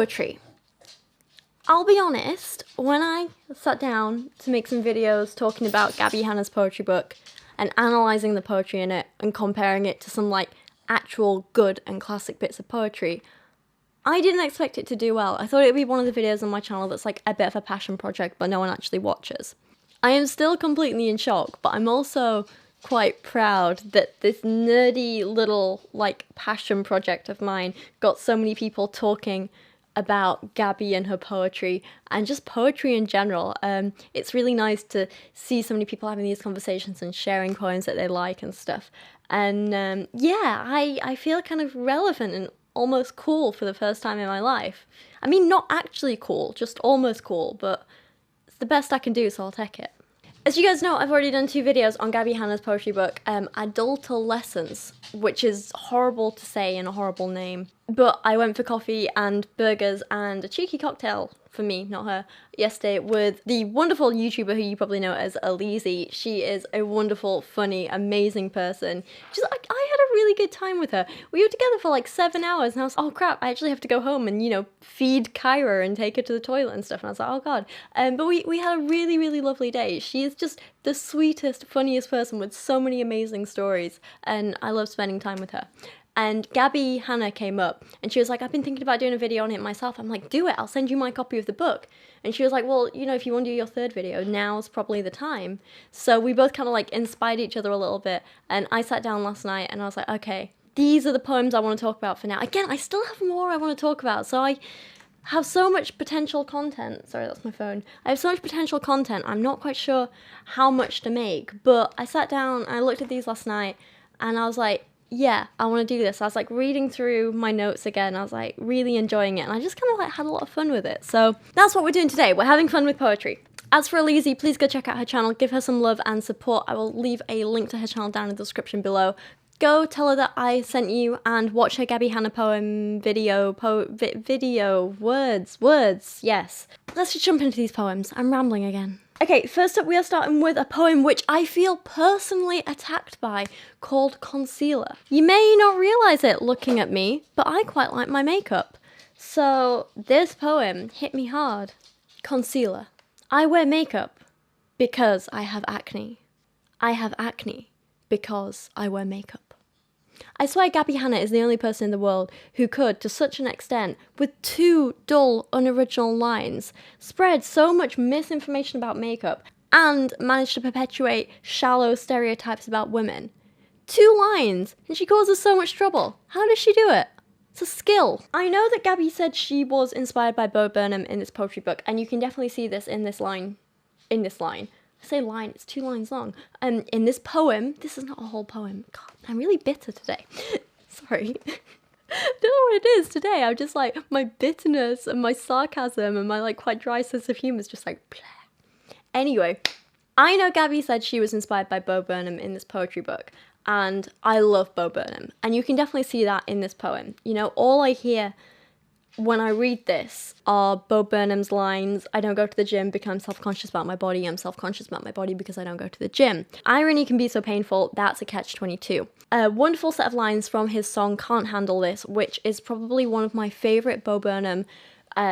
Poetry. I'll be honest, when I sat down to make some videos talking about Gabbie Hanna's poetry book and analysing the poetry in it and comparing it to some like actual good and classic bits of poetry, I didn't expect it to do well. I thought it would be one of the videos on my channel that's like a bit of a passion project but no one actually watches. I am still completely in shock, but I'm also quite proud that this nerdy little like passion project of mine got so many people talking about Gabbie and her poetry and just poetry in general. It's really nice to see so many people having these conversations and sharing poems that they like and stuff. And yeah, I feel kind of relevant and almost cool for the first time in my life. I mean, not actually cool, just almost cool, but it's the best I can do, so I'll take it. As you guys know, I've already done 2 videos on Gabbie Hanna's poetry book, Adultolescence, which is horrible to say and a horrible name. But I went for coffee and burgers and a cheeky cocktail, for me, not her, yesterday with the wonderful YouTuber who you probably know as Alizee. She is a wonderful, funny, amazing person. Just, I had a really good time with her. We were together for like 7 hours and I was, oh crap, I actually have to go home and, you know, feed Kyra and take her to the toilet and stuff. And I was like, oh god. But we had a really, really lovely day. She is just the sweetest, funniest person with so many amazing stories. And I love spending time with her. And Gabbie Hanna came up and she was like, I've been thinking about doing a video on it myself. I'm like, do it, I'll send you my copy of the book. And she was like, well, you know, if you want to do your 3rd video, now's probably the time. So we both kind of like inspired each other a little bit. And I sat down last night and I was like, okay, these are the poems I want to talk about for now. Again, I still have more I want to talk about. So I have so much potential content. Sorry, that's my phone. I have so much potential content. I'm not quite sure how much to make. But I sat down, I looked at these last night and I was like, yeah, I want to do this. I was like reading through my notes again. I was like really enjoying it. And I just kind of like had a lot of fun with it. So that's what we're doing today. We're having fun with poetry. As for Alizee, please go check out her channel. Give her some love and support. I will leave a link to her channel down in the description below. Go tell her that I sent you and watch her Gabbie Hanna poem video, words, yes. Let's just jump into these poems. I'm rambling again. Okay, first up we are starting with a poem which I feel personally attacked by, called Concealer. You may not realise it looking at me, but I quite like my makeup. So this poem hit me hard. Concealer. I wear makeup because I have acne. I have acne because I wear makeup. I swear Gabbie Hanna is the only person in the world who could, to such an extent, with 2 dull, unoriginal lines, spread so much misinformation about makeup and manage to perpetuate shallow stereotypes about women. 2 lines, and she causes so much trouble. How does she do it? It's a skill. I know that Gabbie said she was inspired by Bo Burnham in this poetry book, and you can definitely see this in this line. I say line, it's 2 lines long. In this poem, this is not a whole poem. God, I'm really bitter today. Sorry. Don't know what it is today. I'm just like, my bitterness and my sarcasm and my like quite dry sense of humour is just like, bleh. Anyway, I know Gabbie said she was inspired by Bo Burnham in this poetry book. And I love Bo Burnham. And you can definitely see that in this poem. You know, all I hear when I read this are Bo Burnham's lines, I don't go to the gym because I'm self-conscious about my body, I'm self-conscious about my body because I don't go to the gym. Irony can be so painful, that's a catch-22. A wonderful set of lines from his song Can't Handle This, which is probably one of my favourite Bo Burnham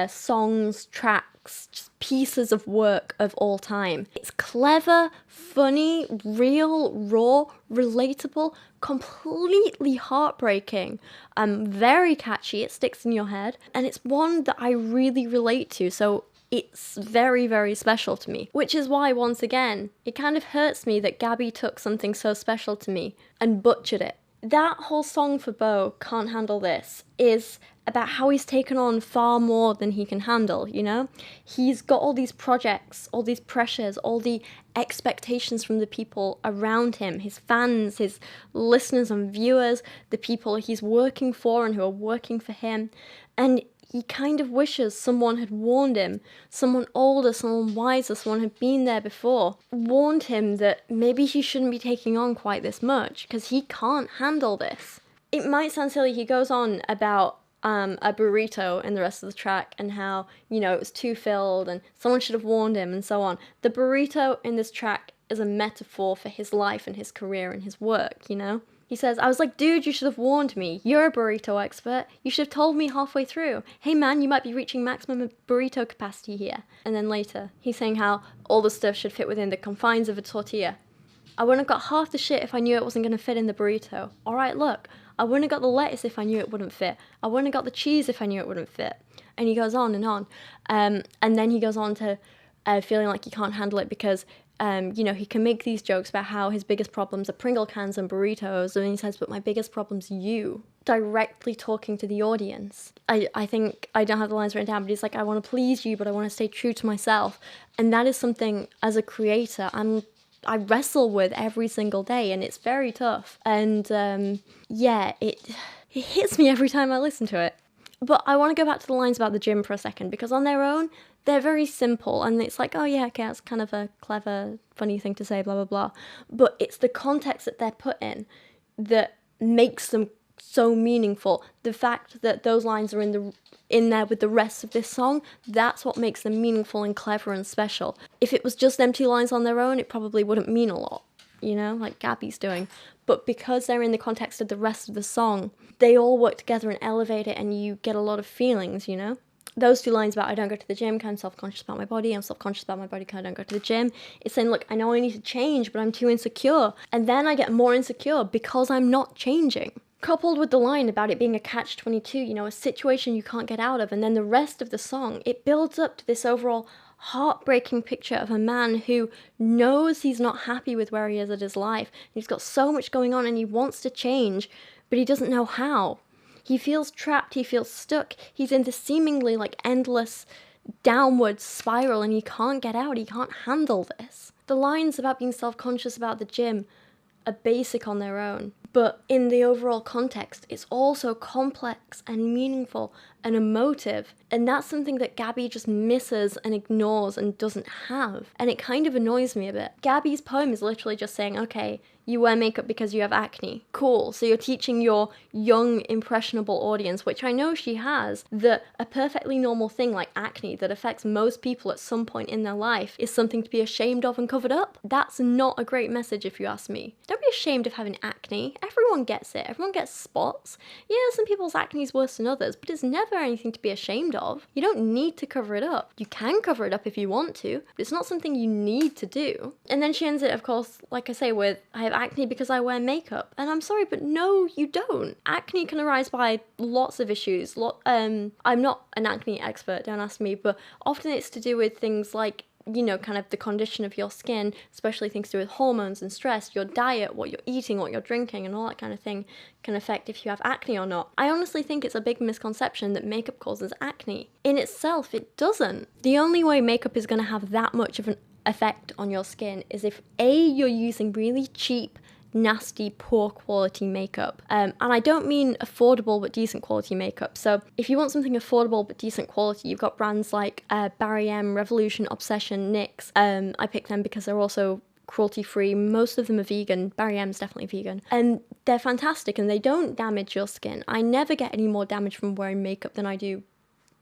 songs, tracks, just pieces of work of all time. It's clever, funny, real, raw, relatable, completely heartbreaking, very catchy, it sticks in your head, and it's one that I really relate to, so it's very, very special to me. Which is why, once again, it kind of hurts me that Gabbie took something so special to me and butchered it. That whole song for Bo, Can't Handle This, is about how he's taken on far more than he can handle, you know? He's got all these projects, all these pressures, all the expectations from the people around him, his fans, his listeners and viewers, the people he's working for and who are working for him, and he kind of wishes someone had warned him, someone older, someone wiser, someone had been there before, warned him that maybe he shouldn't be taking on quite this much, because he can't handle this. It might sound silly, he goes on about a burrito in the rest of the track and how, you know, it was too filled and someone should have warned him and so on. The burrito in this track is a metaphor for his life and his career and his work, you know? He says, I was like, dude, you should have warned me. You're a burrito expert. You should have told me halfway through. Hey man, you might be reaching maximum burrito capacity here. And then later, he's saying how all the stuff should fit within the confines of a tortilla. I wouldn't have got half the shit if I knew it wasn't going to fit in the burrito. Alright, look, I wouldn't have got the lettuce if I knew it wouldn't fit. I wouldn't have got the cheese if I knew it wouldn't fit. And he goes on and on. And then he goes on to feeling like he can't handle it because, he can make these jokes about how his biggest problems are Pringle cans and burritos. And he says, but my biggest problem's you. Directly talking to the audience. I think, I don't have the lines written down, but he's like, I want to please you, but I want to stay true to myself. And that is something, as a creator, I wrestle with every single day, and it's very tough. And it hits me every time I listen to it. But I want to go back to the lines about the gym for a second, because on their own, they're very simple, and it's like, oh yeah, okay, that's kind of a clever, funny thing to say, blah, blah, blah. But it's the context that they're put in that makes them so meaningful. The fact that those lines are in there with the rest of this song, that's what makes them meaningful and clever and special. If it was just them two lines on their own, it probably wouldn't mean a lot, like Gabbie's doing. But because they're in the context of the rest of the song, they all work together and elevate it, and you get a lot of feelings, Those two lines about I don't go to the gym because I'm self-conscious about my body, I'm self-conscious about my body because I don't go to the gym. It's saying, look, I know I need to change, but I'm too insecure. And then I get more insecure because I'm not changing. Coupled with the line about it being a catch-22, a situation you can't get out of, and then the rest of the song, it builds up to this overall heartbreaking picture of a man who knows he's not happy with where he is at his life. He's got so much going on and he wants to change, but he doesn't know how. He feels trapped, he feels stuck, he's in this seemingly endless downward spiral and he can't get out, he can't handle this. The lines about being self-conscious about the gym are basic on their own, but in the overall context, it's also complex and meaningful and emotive, and that's something that Gabbie just misses and ignores and doesn't have, and it kind of annoys me a bit. Gabbie's poem is literally just saying, okay, you wear makeup because you have acne. Cool, so you're teaching your young, impressionable audience, which I know she has, that a perfectly normal thing like acne that affects most people at some point in their life is something to be ashamed of and covered up. That's not a great message if you ask me. Don't be ashamed of having acne. Everyone gets it. Everyone gets spots. Yeah, some people's acne is worse than others, but it's never anything to be ashamed of. You don't need to cover it up. You can cover it up if you want to, but it's not something you need to do. And then she ends it, of course, like I say, with, I have acne because I wear makeup. And I'm sorry, but no, you don't. Acne can arise by lots of issues. I'm not an acne expert, don't ask me, but often it's to do with things like, kind of the condition of your skin, especially things to do with hormones and stress, your diet, what you're eating, what you're drinking, and all that kind of thing can affect if you have acne or not. I honestly think it's a big misconception that makeup causes acne. In itself, it doesn't. The only way makeup is going to have that much of an effect on your skin is if A, you're using really cheap, nasty, poor quality makeup. And I don't mean affordable but decent quality makeup. So if you want something affordable but decent quality, you've got brands like Berchem, Revolution, Obsession, NYX. I picked them because they're also cruelty-free. Most of them are vegan. Berchem's definitely vegan. And they're fantastic and they don't damage your skin. I never get any more damage from wearing makeup than I do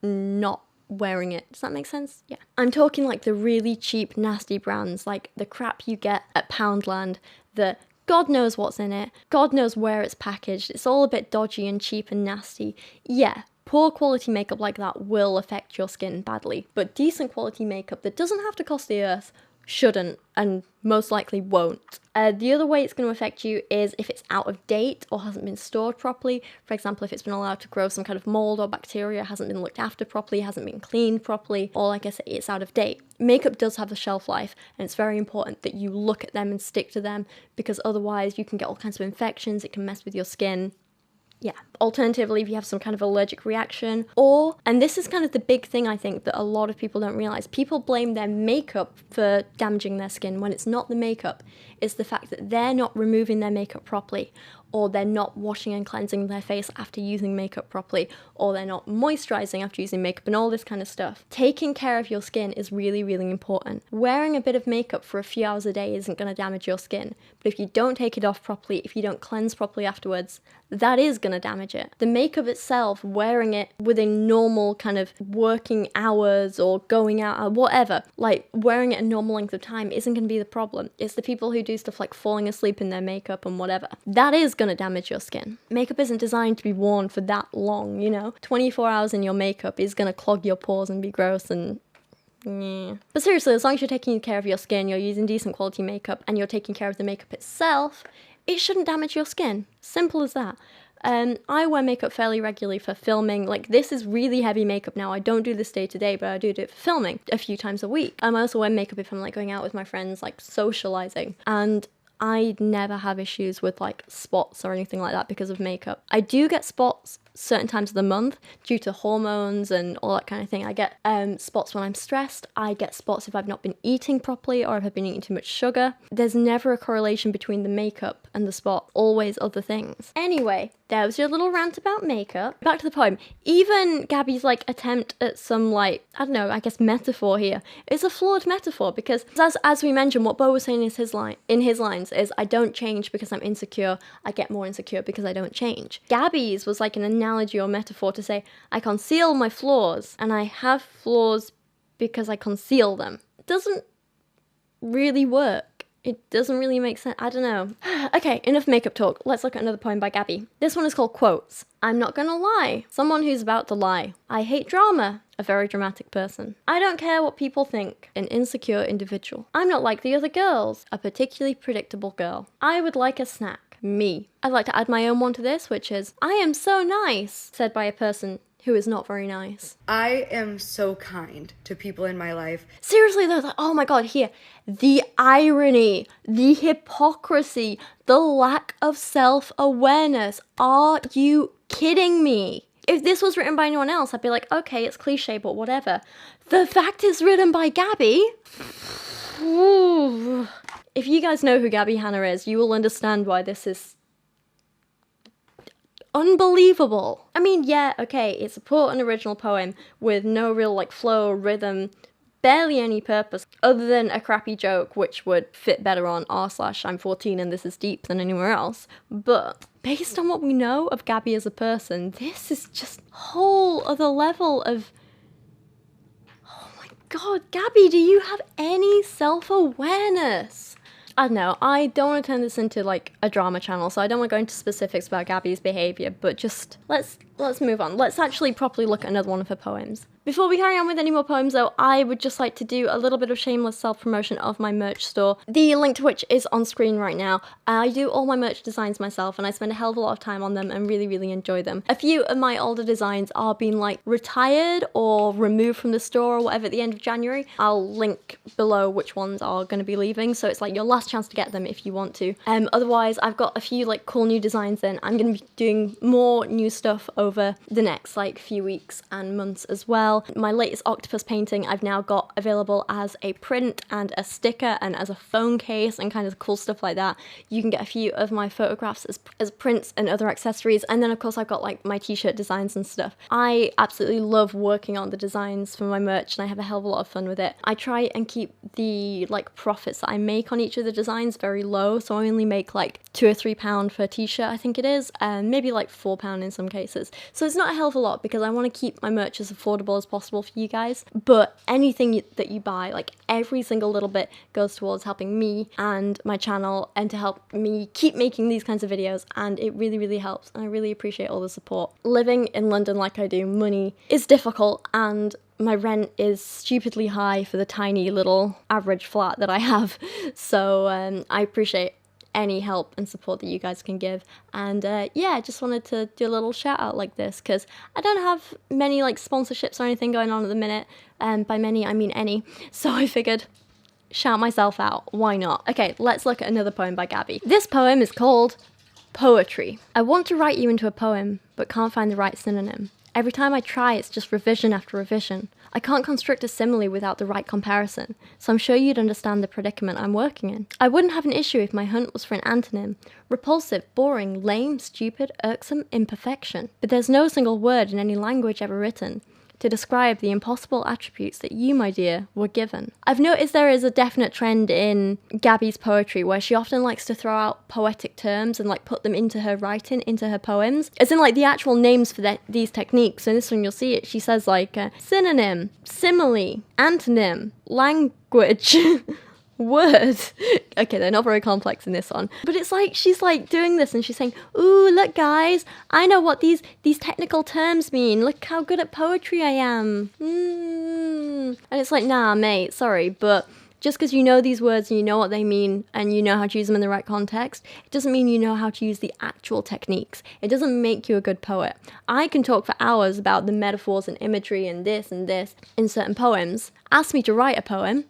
not wearing it. Does that make sense? Yeah. I'm talking like the really cheap, nasty brands, like the crap you get at Poundland, the God knows what's in it. God knows where it's packaged. It's all a bit dodgy and cheap and nasty. Yeah, poor quality makeup like that will affect your skin badly. But decent quality makeup that doesn't have to cost the earth shouldn't, and most likely won't. The other way it's going to affect you is if it's out of date or hasn't been stored properly. For example, if it's been allowed to grow some kind of mold or bacteria, hasn't been looked after properly, hasn't been cleaned properly, or like I say, it's out of date. Makeup does have a shelf life, and it's very important that you look at them and stick to them, because otherwise you can get all kinds of infections, it can mess with your skin. Yeah. Alternatively, if you have some kind of allergic reaction, or, and this is kind of the big thing I think that a lot of people don't realize, people blame their makeup for damaging their skin when it's not the makeup. It's the fact that they're not removing their makeup properly, or they're not washing and cleansing their face after using makeup properly, or they're not moisturizing after using makeup, and all this kind of stuff. Taking care of your skin is really, really important. Wearing a bit of makeup for a few hours a day isn't going to damage your skin, but if you don't take it off properly, if you don't cleanse properly afterwards, that is going to damage it. The makeup itself, wearing it within normal kind of working hours or going out or whatever, like wearing it a normal length of time isn't going to be the problem. It's the people who do stuff like falling asleep in their makeup and whatever. That is gonna damage your skin. Makeup isn't designed to be worn for that long, you know? 24 hours in your makeup is gonna clog your pores and be gross and yeah. But seriously, as long as you're taking care of your skin, you're using decent quality makeup, and you're taking care of the makeup itself, it shouldn't damage your skin. Simple as that. I wear makeup fairly regularly for filming. Like, this is really heavy makeup now. I don't do this day to day, but I do it for filming a few times a week. I also wear makeup if I'm like going out with my friends, like socializing. And I never have issues with like spots or anything like that because of makeup. I do get spots certain times of the month due to hormones and all that kind of thing. I get spots when I'm stressed. I get spots if I've not been eating properly or if I've been eating too much sugar. There's never a correlation between the makeup and the spot, always other things. Anyway, there was your little rant about makeup. Back to the poem. Even Gabbie's like attempt at some like, I don't know, I guess metaphor here is a flawed metaphor, because as we mentioned, what Beau was saying is in his lines is, I don't change because I'm insecure, I get more insecure because I don't change. Gabbie's was like an analogy or metaphor to say, I conceal my flaws, and I have flaws because I conceal them. It doesn't really work. It doesn't really make sense. I don't know. Okay, enough makeup talk. Let's look at another poem by Gabbie. This one is called Quotes. I'm not gonna lie. Someone who's about to lie. I hate drama. A very dramatic person. I don't care what people think. An insecure individual. I'm not like the other girls. A particularly predictable girl. I would like a snack. Me. I'd like to add my own one to this, which is, I am so nice, said by a person who is not very nice. I am so kind to people in my life. Seriously though, like, oh my god, here, the irony, the hypocrisy, the lack of self-awareness. Are you kidding me? If this was written by anyone else, I'd be like, okay, it's cliche, but whatever. The fact it's written by Gabbie? Ooh. If you guys know who Gabbie Hanna is, you will understand why this is unbelievable. I mean, yeah, okay, it's a poor and original poem with no real like flow, rhythm, barely any purpose other than a crappy joke which would fit better on r/I'm 14 and this is deep than anywhere else. But based on what we know of Gabbie as a person, this is just a whole other level of, oh my god, Gabbie, do you have any self-awareness? I don't know, I don't want to turn this into like a drama channel, so I don't want to go into specifics about Gabbie's behaviour, but just let's move on. Let's actually properly look at another one of her poems. Before we carry on with any more poems though, I would just like to do a little bit of shameless self-promotion of my merch store, the link to which is on screen right now. I do all my merch designs myself and I spend a hell of a lot of time on them and really enjoy them. A few of my older designs are being like retired or removed from the store or whatever at the end of January. I'll link below which ones are going to be leaving, so it's like your last chance to get them if you want to. Otherwise, I've got a few like cool new designs in. I'm going to be doing more new stuff over the next like few weeks and months as well. My latest octopus painting I've now got available as a print and a sticker and as a phone case and kind of cool stuff like that. You can get a few of my photographs as prints and other accessories, and then of course I've got like my t-shirt designs and stuff. I absolutely love working on the designs for my merch and I have a hell of a lot of fun with it. I try and keep the like profits that I make on each of the designs very low, so I only make like £2 or £3 for a t-shirt, I think it is, and maybe like £4 in some cases. So it's not a hell of a lot because I want to keep my merch as affordable as possible for you guys, but anything that you buy, like every single little bit goes towards helping me and my channel and to help me keep making these kinds of videos, and it really helps and I really appreciate all the support. Living in London like I do, money is difficult and my rent is stupidly high for the tiny little average flat that I have, so I appreciate any help and support that you guys can give. And yeah, I just wanted to do a little shout out like this because I don't have many like sponsorships or anything going on at the minute, and by many I mean any, so I figured shout myself out, why not? Okay, let's look at another poem by Gabbie. This poem is called Poetry. I want to write you into a poem but can't find the right synonym. Every time I try, it's just revision after revision. I can't construct a simile without the right comparison, so I'm sure you'd understand the predicament I'm working in. I wouldn't have an issue if my hunt was for an antonym. Repulsive, boring, lame, stupid, irksome, imperfection. But there's no single word in any language ever written to describe the impossible attributes that you, my dear, were given. I've noticed there is a definite trend in Gabbie's poetry where she often likes to throw out poetic terms and like put them into her writing, into her poems, as in like the actual names for these techniques. So in this one you'll see it, she says like synonym, simile, antonym, language, word. Okay, they're not very complex in this one. But it's like, she's like doing this and she's saying, ooh, look guys, I know what these technical terms mean. Look how good at poetry I am. And it's like, nah, mate, sorry, but just because you know these words and you know what they mean and you know how to use them in the right context, it doesn't mean you know how to use the actual techniques. It doesn't make you a good poet. I can talk for hours about the metaphors and imagery and this in certain poems. Ask me to write a poem.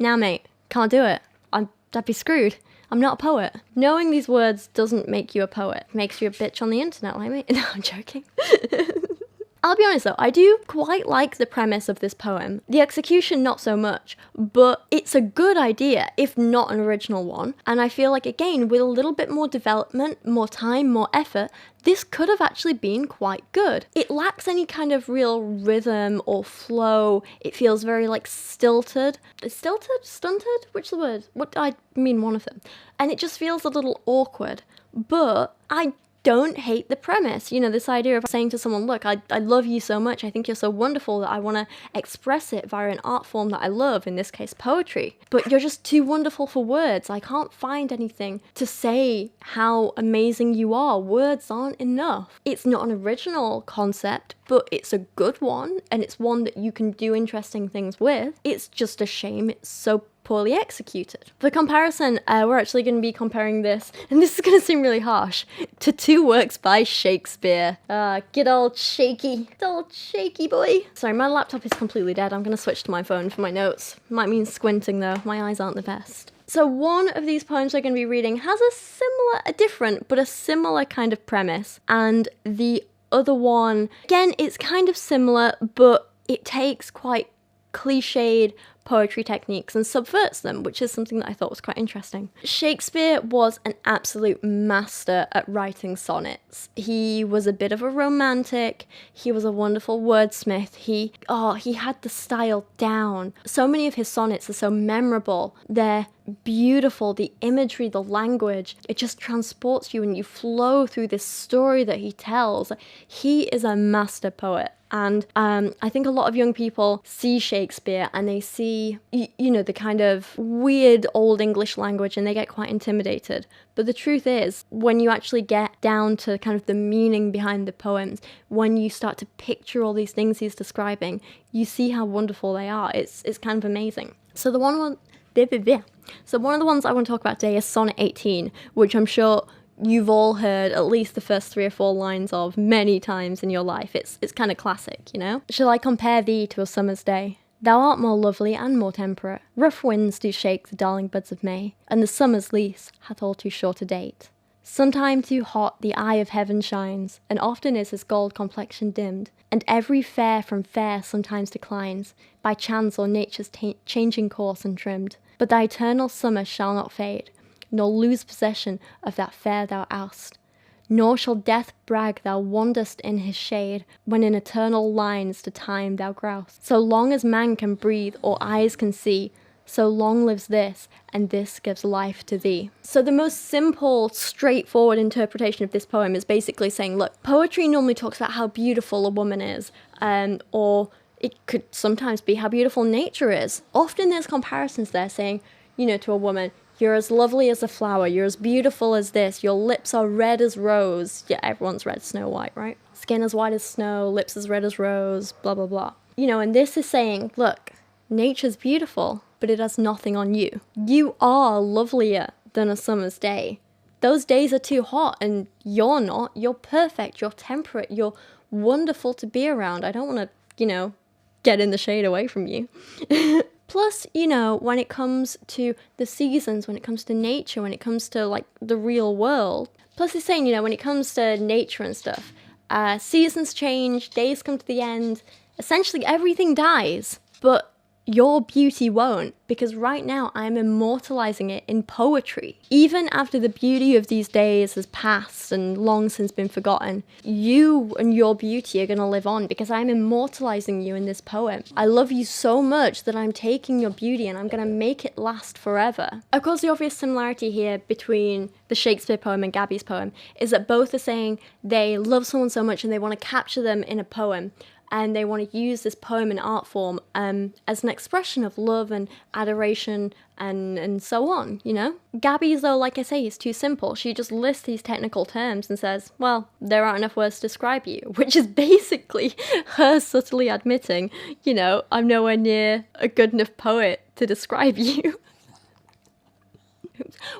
Nah, mate, can't do it. I'd be screwed. I'm not a poet. Knowing these words doesn't make you a poet. It makes you a bitch on the internet like me. No, I'm joking. I'll be honest though, I do quite like the premise of this poem. The execution, not so much, but it's a good idea, if not an original one. And I feel like, again, with a little bit more development, more time, more effort, this could have actually been quite good. It lacks any kind of real rhythm or flow. It feels very like stilted. Stilted? Stunted? Which is the word? I mean one of them. And it just feels a little awkward. But I don't hate the premise. You know, this idea of saying to someone, look, I love you so much, I think you're so wonderful that I want to express it via an art form that I love, in this case poetry, but you're just too wonderful for words. I can't find anything to say how amazing you are. Words aren't enough. It's not an original concept, but it's a good one, and it's one that you can do interesting things with. It's just a shame it's so poorly executed. For comparison, we're actually going to be comparing this, and this is going to seem really harsh, to two works by Shakespeare. Good old Shaky. Good old Shaky boy. Sorry, my laptop is completely dead. I'm going to switch to my phone for my notes. Might mean squinting though. My eyes aren't the best. So one of these poems we're going to be reading has a different, but a similar kind of premise. And the other one, again, it's kind of similar, but it takes quite cliched poetry techniques and subverts them, which is something that I thought was quite interesting. Shakespeare was an absolute master at writing sonnets. He was a bit of a romantic. He was a wonderful wordsmith. He had the style down. So many of his sonnets are so memorable. They're beautiful. The imagery, the language, it just transports you and you flow through this story that he tells. He is a master poet. And I think a lot of young people see Shakespeare and they see, you know, the kind of weird old English language and they get quite intimidated. But the truth is, when you actually get down to kind of the meaning behind the poems, when you start to picture all these things he's describing, you see how wonderful they are. It's kind of amazing. So one of the ones I want to talk about today is Sonnet 18, which I'm sure you've all heard at least the first 3 or 4 lines of many times in your life. It's kind of classic, you know? Shall I compare thee to a summer's day? Thou art more lovely and more temperate. Rough winds do shake the darling buds of May, and the summer's lease hath all too short a date. Sometime too hot the eye of heaven shines, and often is his gold complexion dimmed, and every fair from fair sometimes declines, by chance or nature's changing course untrimmed. But thy eternal summer shall not fade, nor lose possession of that fair thou oust. Nor shall death brag thou wanderest in his shade, when in eternal lines to time thou groust. So long as man can breathe or eyes can see, so long lives this, and this gives life to thee. So the most simple, straightforward interpretation of this poem is basically saying, look, poetry normally talks about how beautiful a woman is, or it could sometimes be how beautiful nature is. Often there's comparisons there saying, you know, to a woman, you're as lovely as a flower, you're as beautiful as this, your lips are red as rose. Yeah, everyone's read Snow White, right? Skin as white as snow, lips as red as rose, blah, blah, blah. You know, and this is saying, look, nature's beautiful, but it has nothing on you. You are lovelier than a summer's day. Those days are too hot, and you're not. You're perfect, you're temperate, you're wonderful to be around. I don't want to, you know, get in the shade away from you. Plus, you know, when it comes to the seasons, when it comes to nature, when it comes to, like, the real world. Plus, it's saying, you know, when it comes to nature and stuff, seasons change, days come to the end, essentially everything dies, but your beauty won't, because right now I'm immortalizing it in poetry. Even after the beauty of these days has passed and long since been forgotten, you and your beauty are going to live on because I'm immortalizing you in this poem. I love you so much that I'm taking your beauty and I'm going to make it last forever. Of course, the obvious similarity here between the Shakespeare poem and Gabbie's poem is that both are saying they love someone so much and they want to capture them in a poem. and they want to use this poem and art form as an expression of love and adoration and so on, you know? Gabbie's, though, like I say, is too simple. She just lists these technical terms and says, well, there aren't enough words to describe you, which is basically her subtly admitting, you know, I'm nowhere near a good enough poet to describe you.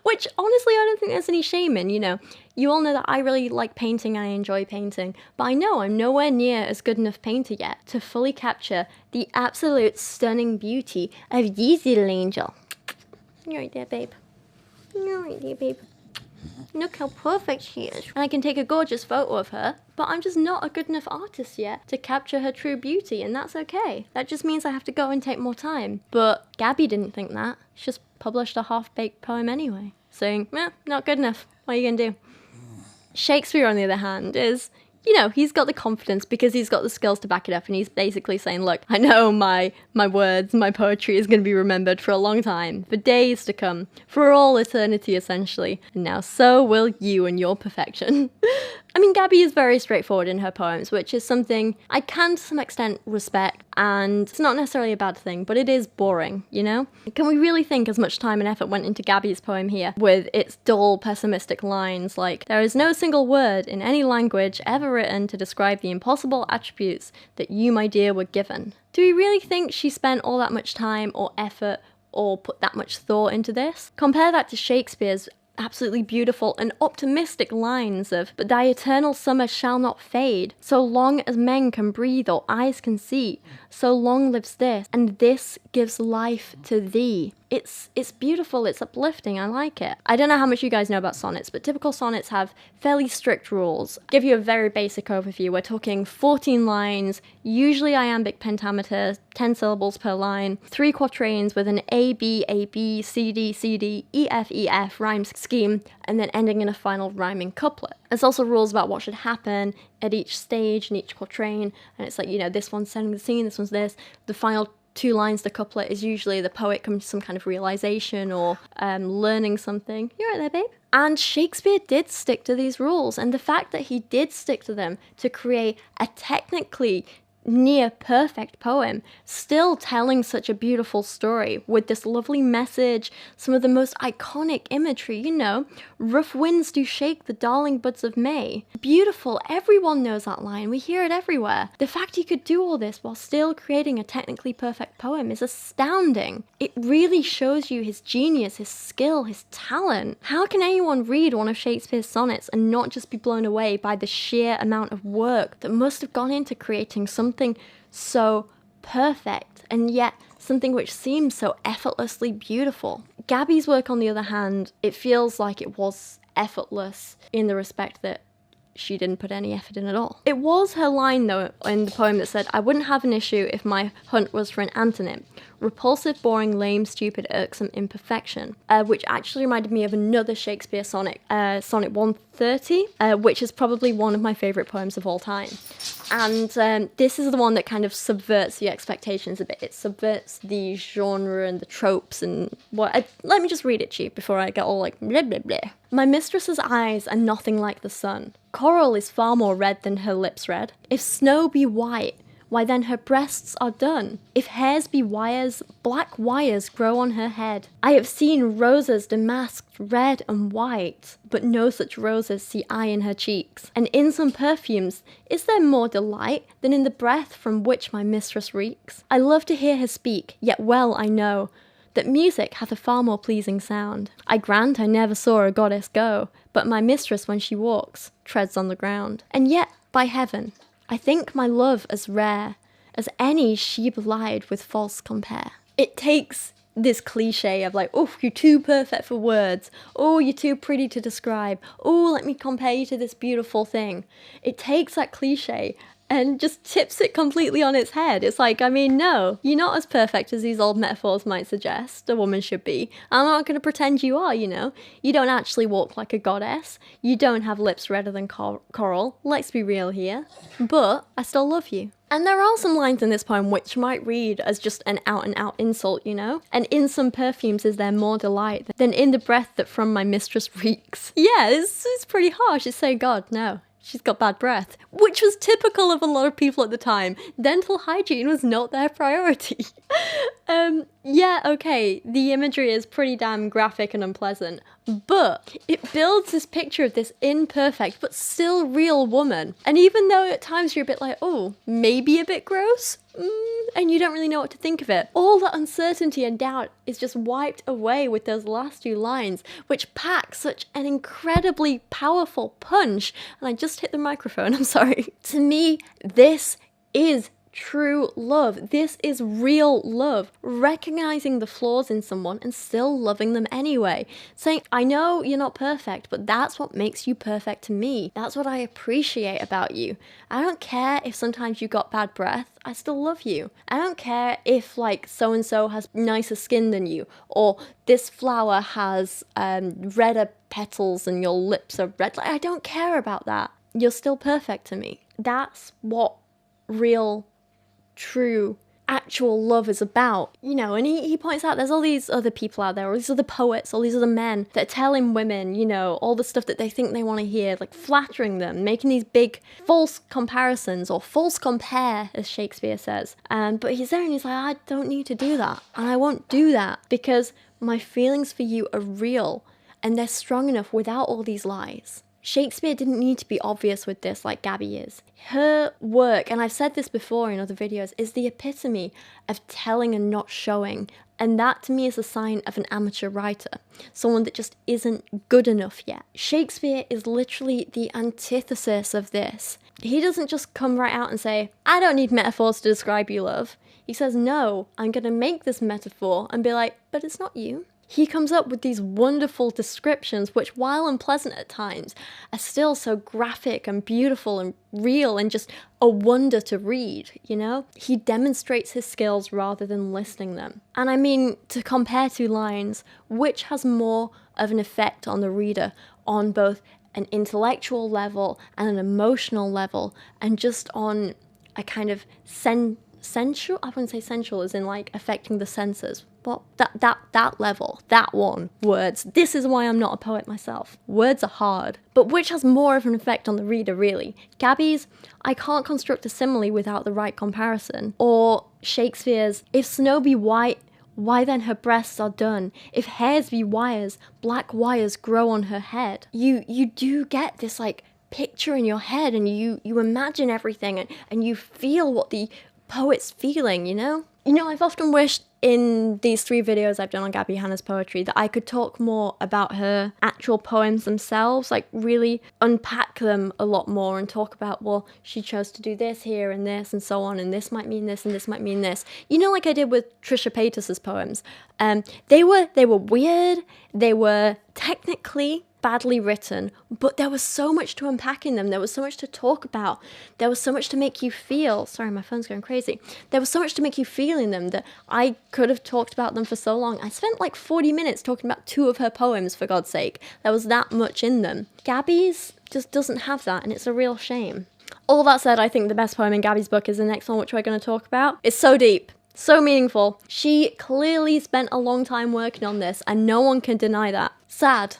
Which, honestly, I don't think there's any shame in, you know. You all know that I really like painting and I enjoy painting, but I know I'm nowhere near as good enough painter yet to fully capture the absolute stunning beauty of this little angel. You're right there, babe. You're right there, babe. Look how perfect she is. And I can take a gorgeous photo of her, but I'm just not a good enough artist yet to capture her true beauty, and that's okay. That just means I have to go and take more time. But Gabbie didn't think that. She just published a half-baked poem anyway, saying, not good enough. What are you gonna do? Shakespeare, on the other hand, is, you know, he's got the confidence because he's got the skills to back it up, and he's basically saying, look, I know my words, my poetry is going to be remembered for a long time, for days to come, for all eternity, essentially, and now so will you and your perfection. I mean, Gabbie is very straightforward in her poems, which is something I can to some extent respect, and it's not necessarily a bad thing, but it is boring, you know? Can we really think as much time and effort went into Gabbie's poem here, with its dull, pessimistic lines like, there is no single word in any language ever written to describe the impossible attributes that you, my dear, were given? Do we really think she spent all that much time or effort or put that much thought into this? Compare that to Shakespeare's absolutely beautiful and optimistic lines of, but thy eternal summer shall not fade, so long as men can breathe or eyes can see, so long lives this, and this gives life to thee. It's beautiful, it's uplifting, I like it. I don't know how much you guys know about sonnets, but typical sonnets have fairly strict rules. I'll give you a very basic overview. We're talking 14 lines, usually iambic pentameter, 10 syllables per line, 3 quatrains with an A, B, C, D, E, F rhyme scheme, and then ending in a final rhyming couplet. There's also rules about what should happen at each stage and each quatrain, and it's like, you know, this one's setting the scene, this one's this. The final 2 lines to couplet is usually the poet comes to some kind of realization or learning something. You're right there, babe. And Shakespeare did stick to these rules, and the fact that he did stick to them to create a technically near perfect poem, still telling such a beautiful story with this lovely message, some of the most iconic imagery, you know, rough winds do shake the darling buds of May. Beautiful, everyone knows that line, we hear it everywhere. The fact he could do all this while still creating a technically perfect poem is astounding. It really shows you his genius, his skill, his talent. How can anyone read one of Shakespeare's sonnets and not just be blown away by the sheer amount of work that must have gone into creating something so perfect, and yet something which seems so effortlessly beautiful? Gabbie's work, on the other hand, it feels like it was effortless in the respect that she didn't put any effort in at all. It was her line, though, in the poem that said, I wouldn't have an issue if my hunt was for an antonym. Repulsive, boring, lame, stupid, irksome, imperfection, which actually reminded me of another Shakespeare sonnet, Sonnet 130, which is probably one of my favourite poems of all time. And this is the one that kind of subverts the expectations a bit. It subverts the genre and the tropes and what. Let me just read it to you before I get all like blah blah blah. My mistress's eyes are nothing like the sun. Coral is far more red than her lips red. If snow be white, why then her breasts are dun. If hairs be wires, black wires grow on her head. I have seen roses damasked red and white, but no such roses see I in her cheeks. And in some perfumes, is there more delight than in the breath from which my mistress reeks? I love to hear her speak, yet well I know that music hath a far more pleasing sound. I grant I never saw a goddess go, but my mistress when she walks, treads on the ground. And yet, by heaven, I think my love as rare as any she belied with false compare. It takes this cliche of like, oh, you're too perfect for words. Oh, you're too pretty to describe. Oh, let me compare you to this beautiful thing. It takes that cliche and just tips it completely on its head. It's like, I mean, no, you're not as perfect as these old metaphors might suggest a woman should be. I'm not going to pretend you are, you know. You don't actually walk like a goddess. You don't have lips redder than coral. Let's be real here. But I still love you. And there are some lines in this poem which might read as just an out-and-out insult, you know? And in some perfumes is there more delight than in the breath that from my mistress reeks. Yeah, it's pretty harsh. It's saying, God, no. she's got bad breath, which was typical of a lot of people at the time. Dental hygiene was not their priority. Yeah, okay, the imagery is pretty damn graphic and unpleasant, but it builds this picture of this imperfect but still real woman. And even though at times you're a bit like, oh, maybe a bit gross, and you don't really know what to think of it, all the uncertainty and doubt is just wiped away with those last two lines, which pack such an incredibly powerful punch. And I just hit the microphone, I'm sorry. To me, this is true love. This is real love. Recognizing the flaws in someone and still loving them anyway. Saying, I know you're not perfect, but that's what makes you perfect to me. That's what I appreciate about you. I don't care if sometimes you got bad breath. I still love you. I don't care if like so-and-so has nicer skin than you, or this flower has redder petals and your lips are red. Like, I don't care about that. You're still perfect to me. That's what real, true, actual love is about, you know. And he points out there's all these other people out there, all these other poets, all these other men that are telling women, you know, all the stuff that they think they want to hear, like flattering them, making these big false comparisons, or false compare, as Shakespeare says. But he's there and he's like, I don't need to do that, and I won't do that, because my feelings for you are real and they're strong enough without all these lies. Shakespeare didn't need to be obvious with this like Gabbie is. Her work, and I've said this before in other videos, is the epitome of telling and not showing. And that to me is a sign of an amateur writer, someone that just isn't good enough yet. Shakespeare is literally the antithesis of this. He doesn't just come right out and say, I don't need metaphors to describe you, love. He says, no, I'm going to make this metaphor and be like, but it's not you. He comes up with these wonderful descriptions, which, while unpleasant at times, are still so graphic and beautiful and real and just a wonder to read, you know? He demonstrates his skills rather than listing them. And I mean, to compare two lines, which has more of an effect on the reader on both an intellectual level and an emotional level, and just on a kind of sensual, I wouldn't say sensual as in like affecting the senses. But that level, that one, words. This is why I'm not a poet myself. Words are hard. But which has more of an effect on the reader, really? Gabbie's, I can't construct a simile without the right comparison. Or Shakespeare's, if snow be white, why then her breasts are done? If hairs be wires, black wires grow on her head. You do get this like picture in your head, and you imagine everything, and you feel what the poet's feeling, you know? You know, I've often wished in these 3 videos I've done on Gabbie Hanna's poetry that I could talk more about her actual poems themselves, like really unpack them a lot more and talk about, well, she chose to do this here and this and so on, and this might mean this and this might mean this. You know, like I did with Trisha Paytas's poems. They were weird, they were technically badly written, but there was so much to unpack in them. There was so much to talk about. There was so much to make you feel. Sorry, my phone's going crazy. There was so much to make you feel in them that I could have talked about them for so long. I spent like 40 minutes talking about 2 of her poems, for God's sake. There was that much in them. Gabbie's just doesn't have that, and it's a real shame. All that said, I think the best poem in Gabbie's book is the next one, which we're going to talk about. It's so deep. So meaningful. She clearly spent a long time working on this, and no one can deny that. Sad.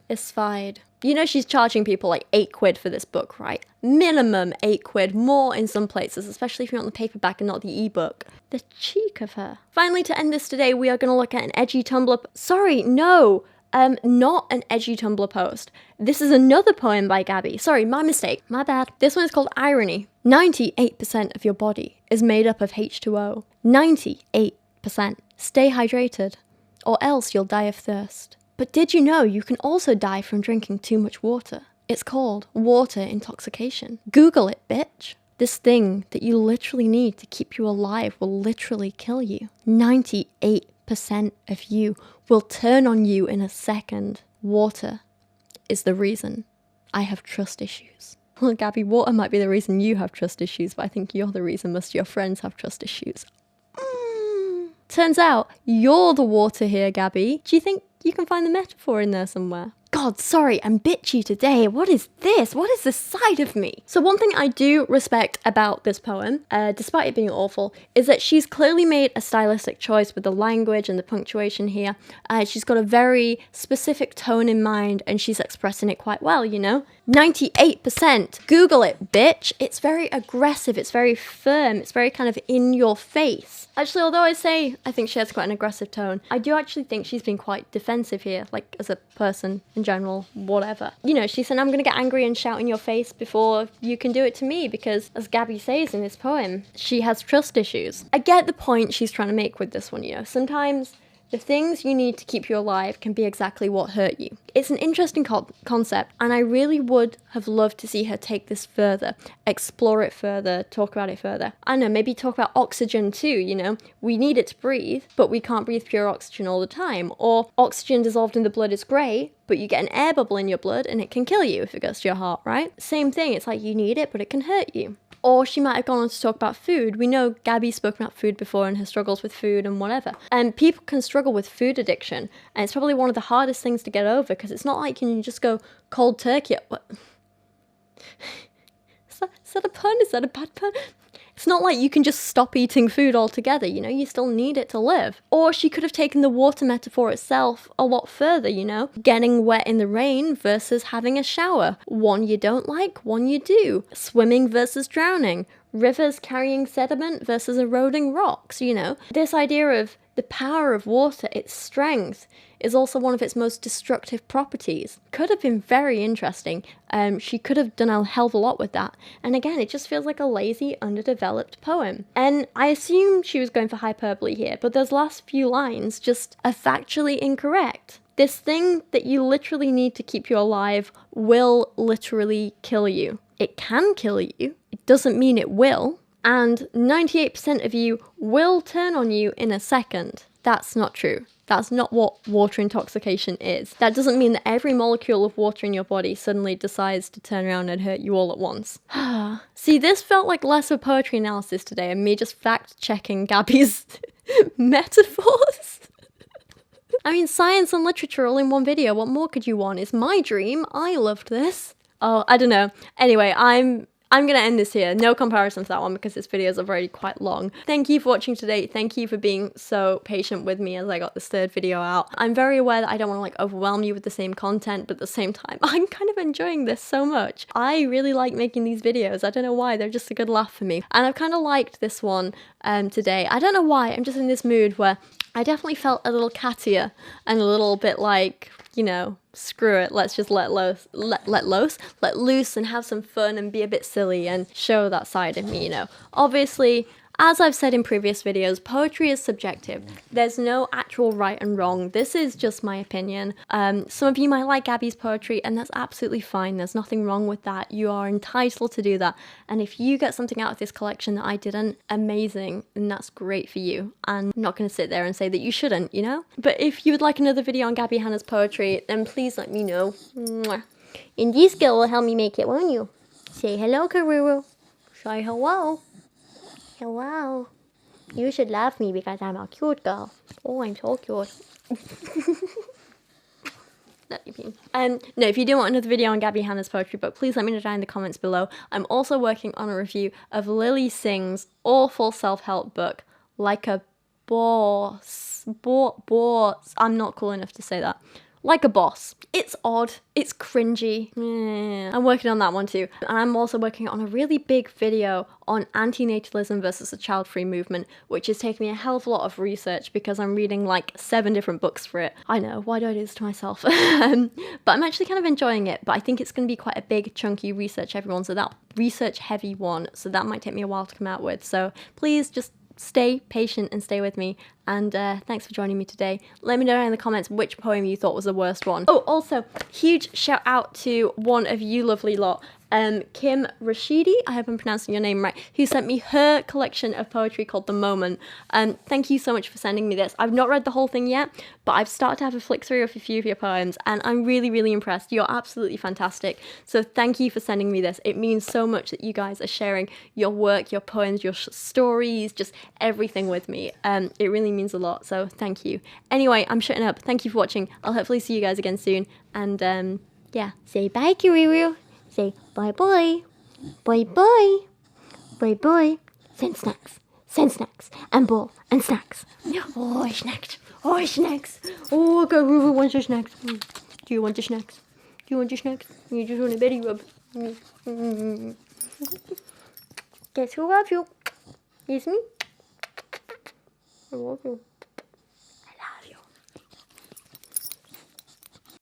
It's fine. You know she's charging people like £8 for this book, right? Minimum £8, more in some places, especially if you want the paperback and not the ebook. The cheek of her. Finally, to end this today, we are going to look at an edgy Tumblr... Sorry, no! Not an edgy Tumblr post. This is another poem by Gabbie. Sorry, my mistake. My bad. This one is called Irony. 98% of your body is made up of H2O. 98%. Stay hydrated, or else you'll die of thirst. But did you know you can also die from drinking too much water? It's called water intoxication. Google it, bitch. This thing that you literally need to keep you alive will literally kill you. 98% of you will turn on you in a second. Water is the reason I have trust issues. Well, Gabbie, water might be the reason you have trust issues, but I think you're the reason most of your friends have trust issues. Turns out you're the water here, Gabbie. Do you think you can find the metaphor in there somewhere? God, sorry, I'm bitchy today. What is this? What is this side of me? So one thing I do respect about this poem, despite it being awful, is that she's clearly made a stylistic choice with the language and the punctuation here. She's got a very specific tone in mind, and she's expressing it quite well, you know? 98%. Google it, bitch. It's very aggressive. It's very firm. It's very kind of in your face. Actually, although I say I think she has quite an aggressive tone, I do actually think she's been quite defensive here, like as a person in general, whatever. You know, she said, I'm going to get angry and shout in your face before you can do it to me, because as Gabbie says in this poem, she has trust issues. I get the point she's trying to make with this one, you know. Sometimes the things you need to keep you alive can be exactly what hurt you. It's an interesting concept, and I really would have loved to see her take this further, explore it further, talk about it further. I don't know, maybe talk about oxygen too, you know? We need it to breathe, but we can't breathe pure oxygen all the time. Or oxygen dissolved in the blood is great, but you get an air bubble in your blood and it can kill you if it goes to your heart, right? Same thing, it's like you need it, but it can hurt you. Or she might have gone on to talk about food. We know Gabbie's spoken about food before and her struggles with food and whatever. And people can struggle with food addiction. And it's probably one of the hardest things to get over, because it's not like you can just go cold turkey. What? Is that a pun? Is that a bad pun? It's not like you can just stop eating food altogether, you know, you still need it to live. Or she could have taken the water metaphor itself a lot further, you know, getting wet in the rain versus having a shower. One you don't like, one you do. Swimming versus drowning. Rivers carrying sediment versus eroding rocks, you know. This idea of the power of water, its strength, is also one of its most destructive properties. Could have been very interesting. She could have done a hell of a lot with that. And again, it just feels like a lazy, underdeveloped poem. And I assume she was going for hyperbole here, but those last few lines just are factually incorrect. This thing that you literally need to keep you alive will literally kill you. It can kill you. It doesn't mean it will. And 98% of you will turn on you in a second. That's not true. That's not what water intoxication is. That doesn't mean that every molecule of water in your body suddenly decides to turn around and hurt you all at once. See, this felt like less of poetry analysis today and me just fact-checking Gabbie's metaphors. I mean, science and literature all in one video. What more could you want? It's my dream. I loved this. Oh, I don't know. Anyway, I'm going to end this here. No comparison to that one because this video is already quite long. Thank you for watching today. Thank you for being so patient with me as I got this third video out. I'm very aware that I don't want to like overwhelm you with the same content, but at the same time, I'm kind of enjoying this so much. I really like making these videos. I don't know why. They're just a good laugh for me. And I've kind of liked this one today. I don't know why. I'm just in this mood where I definitely felt a little cattier and a little bit like, you know, screw it, let's just let loose and have some fun and be a bit silly and show that side of me, you know. Obviously, as I've said in previous videos, poetry is subjective. There's no actual right and wrong. This is just my opinion. Some of you might like Gabbie's poetry, and that's absolutely fine. There's nothing wrong with that. You are entitled to do that. And if you get something out of this collection that I didn't, amazing, and that's great for you. I'm not going to sit there and say that you shouldn't, you know? But if you would like another video on Gabbie Hanna's poetry, then please let me know. Mwah. And this girl will help me make it, won't you? Say hello, Kyrouac. Say hello. Hello. You should love me because I'm a cute girl. Oh, I'm so cute. No, if you do want another video on Gabbie Hanna's poetry book, please let me know down in the comments below. I'm also working on a review of Lily Singh's awful self-help book, Like a Boss. I'm not cool enough to say that. Like a Boss. It's odd. It's cringy. I'm working on that one too. And I'm also working on a really big video on anti-natalism versus the child-free movement, which is taking me a hell of a lot of research because I'm reading like 7 different books for it. I know, why do I do this to myself? But I'm actually kind of enjoying it. But I think it's going to be quite a big, chunky research-heavy one, so that might take me a while to come out with. So please just stay patient and stay with me, and thanks for joining me today. Let me know down in the comments which poem you thought was the worst one. Oh, also, huge shout out to one of you lovely lot, Kim Rashidi, I hope I'm pronouncing your name right, who sent me her collection of poetry called The Moment. Thank you so much for sending me this. I've not read the whole thing yet, but I've started to have a flick through of a few of your poems, and I'm really, really impressed. You're absolutely fantastic. So thank you for sending me this. It means so much that you guys are sharing your work, your poems, your stories, just everything with me. It really means a lot, so thank you. Anyway, I'm shutting up. Thank you for watching. I'll hopefully see you guys again soon, and yeah, say bye, Kyrouac. Say bye-bye, bye-bye, bye-bye. Send snacks, and ball, and snacks. Oh, snacks, oh, snacks. Oh, Kyrouac wants your snacks. Do you want the snacks? you want your snacks? You just want a belly rub. Guess who loves you? It's me. I love you.